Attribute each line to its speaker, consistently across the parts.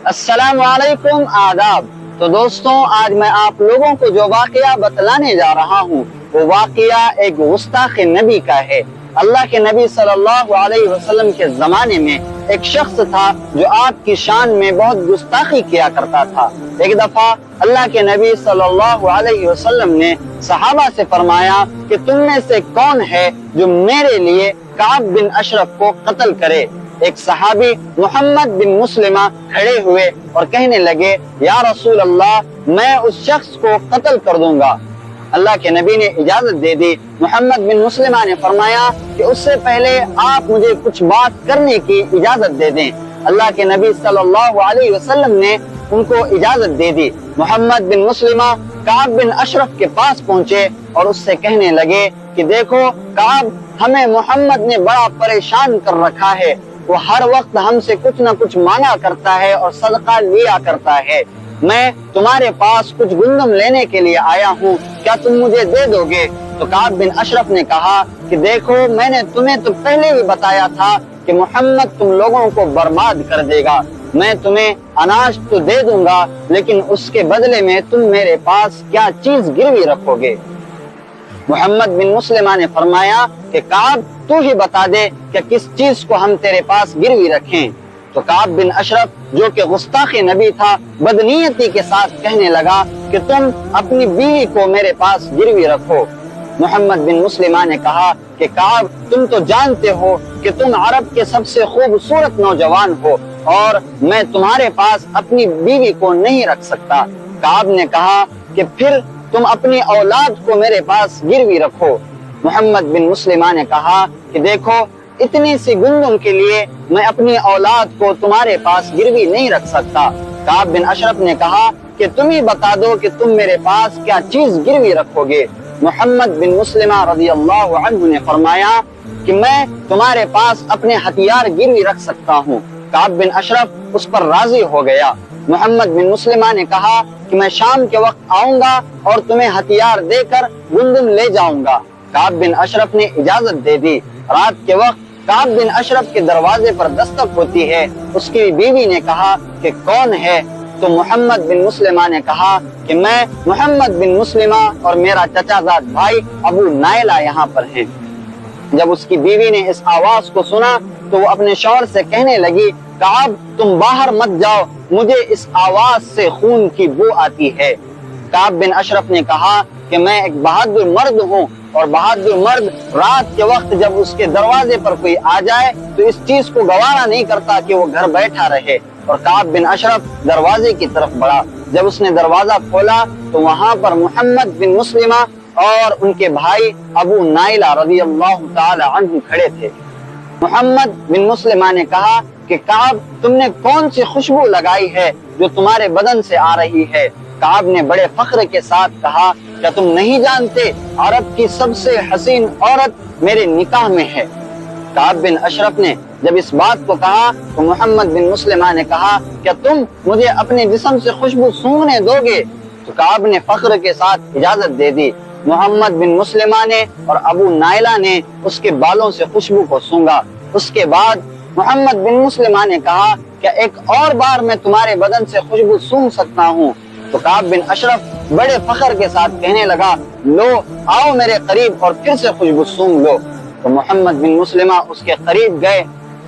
Speaker 1: अस्सलाम वालेकुम, आदाब। तो दोस्तों, आज मैं आप लोगों को जो वाक़या बतलाने जा रहा हूँ वो वाक़या एक गुस्ताख़ नबी का है। अल्लाह के नबी सल्लल्लाहु अलैहि वसल्लम के ज़माने में एक शख्स था जो आपकी शान में बहुत गुस्ताखी किया करता था। एक दफ़ा अल्लाह के नबी सल्लल्लाहु अलैहि वसल्लम ने सहाबा से फरमाया कि तुम में से कौन है जो मेरे लिए काब बिन अशरफ को कत्ल करे। एक सहाबी मोहम्मद बिन मुस्लिमा खड़े हुए और कहने लगे, या रसूल अल्लाह, मैं उस शख्स को कत्ल कर दूंगा। अल्लाह के नबी ने इजाजत दे दी। मोहम्मद बिन मुस्लिमा ने फरमाया कि उससे पहले आप मुझे कुछ बात करने की इजाजत दे दें। अल्लाह के नबी सल्लल्लाहु अलैहि वसल्लम ने उनको इजाजत दे दी। मोहम्मद बिन मुस्लिमा काब बिन अशरफ के पास पहुंचे और उससे कहने लगे कि देखो काब, हमें मोहम्मद ने बड़ा परेशान कर रखा है। वो हर वक्त हमसे कुछ न कुछ मांगा करता है और सदका लिया करता है। मैं तुम्हारे पास कुछ गुंदम लेने के लिए आया हूँ, क्या तुम मुझे दे दोगे? तो काब बिन अशरफ ने कहा कि देखो, मैंने तुम्हें तो पहले ही बताया था कि मोहम्मद तुम लोगों को बर्बाद कर देगा। मैं तुम्हें अनाज तो दे दूंगा, लेकिन उसके बदले में तुम मेरे पास क्या चीज गिरवी रखोगे? मोहम्मद बिन मुस्लिमा ने फरमाया कि काब, तू ही बता दे कि किस चीज को हम तेरे पास गिरवी रखें। तो काब बिन अशरफ, जो कि गुस्ताखे नबी था, बदनीयती के साथ कहने लगा कि तुम अपनी बीवी को मेरे पास गिरवी रखो। मोहम्मद बिन मुस्लिमा ने कहा कि काब, तुम तो जानते हो कि तुम अरब के सबसे खूबसूरत नौजवान हो और मैं तुम्हारे पास अपनी बीवी को नहीं रख सकता। काब ने कहा कि फिर तुम अपनी औलाद को मेरे पास गिरवी रखो। मोहम्मद बिन मुस्लिमा ने कहा कि देखो, इतनी सी गुंदम के लिए मैं अपनी औलाद को तुम्हारे पास गिरवी नहीं रख सकता। काब बिन अशरफ ने कहा कि तुम ही बता दो कि तुम मेरे पास क्या चीज गिरवी रखोगे। मोहम्मद बिन मुस्लिमा रज़ियल्लाहु अन्हु ने फरमाया कि मैं तुम्हारे पास अपने हथियार गिरवी रख सकता हूँ। काब बिन अशरफ उस पर राजी हो गया। मोहम्मद बिन मुस्लिमा ने कहा कि मैं शाम के वक्त आऊंगा और तुम्हें हथियार देकर गुंदम ले जाऊंगा। काब बिन अशरफ ने इजाजत दे दी। रात के वक्त काब बिन अशरफ के दरवाजे पर दस्तक होती है। उसकी बीवी ने कहा कि कौन है? तो मोहम्मद बिन मुस्लिमा ने कहा कि मैं मोहम्मद बिन मुस्लिमा और मेरा चचाजाद भाई अबू नाइला यहाँ पर हैं। जब उसकी बीवी ने इस आवाज को सुना तो वो अपने शौहर से कहने लगी, काब, तुम बाहर मत जाओ, मुझे इस आवाज से खून की बू आती है। काब बिन अशरफ ने कहा कि मैं एक बहादुर मर्द हूँ और बहादुर मर्द रात के वक्त जब उसके दरवाजे पर कोई आ जाए तो इस चीज को गवारा नहीं करता कि वो घर बैठा रहे। और काब बिन अशरफ दरवाजे की तरफ बढ़ा। जब उसने दरवाजा खोला तो वहां पर मोहम्मद बिन मुस्लिमा और उनके भाई अबू नाइला रज़ियल्लाहु ताला अन्हु खड़े थे। मोहम्मद बिन मुस्लिमा ने कहा कि काब, तुमने कौन सी खुशबू लगाई है जो तुम्हारे बदन से आ रही है? काब ने बड़े फख्र के साथ कहा, क्या तुम नहीं जानते, अरब की सबसे हसीन औरत मेरे निकाह में है। काब बिन अशरफ ने जब इस बात को कहा तो मोहम्मद बिन मुस्लिमा ने कहा, क्या तुम मुझे अपने जिस्म से खुशबू सूंघने दोगे? तो काब ने फख्र के साथ इजाजत दे दी। मोहम्मद बिन मुस्लिमा ने और अबू नाइला ने उसके बालों से खुशबू को सूंघा। उसके बाद मोहम्मद बिन मुस्लिमा ने कहा, क्या एक और बार मैं तुम्हारे बदन से खुशबू सूंघ सकता हूँ? तो काब बिन अशरफ बड़े फख्र के साथ कहने लगा, लो आओ मेरे करीब और फिर से खुशबू सूंघ लो। तो मोहम्मद बिन मुस्लिमा उसके करीब गए,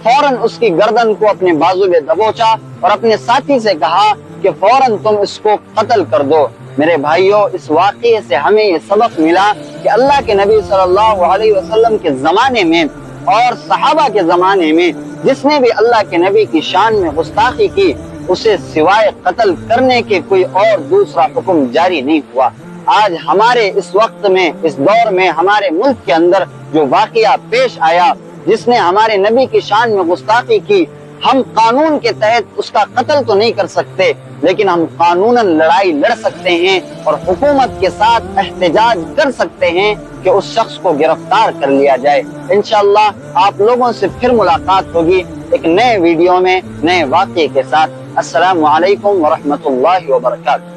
Speaker 1: फौरन उसकी गर्दन को अपने बाजू में दबोचा और अपने साथी से कहा कि फौरन तुम इसको कत्ल कर दो। मेरे भाइयों, इस वाक़ये से हमें ये सबक मिला कि अल्लाह के नबी सल्लल्लाहु अलैहि वसल्लम के जमाने में और सहाबा के जमाने में जिसने भी अल्लाह के नबी की शान में गुस्ताखी की, उसे सिवाय कत्ल करने के कोई और दूसरा हुक्म जारी नहीं हुआ। आज हमारे इस वक्त में, इस दौर में, हमारे मुल्क के अंदर जो वाक़या पेश आया, जिसने हमारे नबी की शान में गुस्ताखी की, हम कानून के तहत उसका कत्ल तो नहीं कर सकते, लेकिन हम कानूनन लड़ाई लड़ सकते हैं और हुकूमत के साथ एहतजाज कर सकते हैं कि उस शख्स को गिरफ्तार कर लिया जाए। इंशाअल्लाह आप लोगों से फिर मुलाकात होगी एक नए वीडियो में, नए वाक़ये के साथ। अस्सलामु अलैकुम व रहमतुल्लाहि व बरकातहू।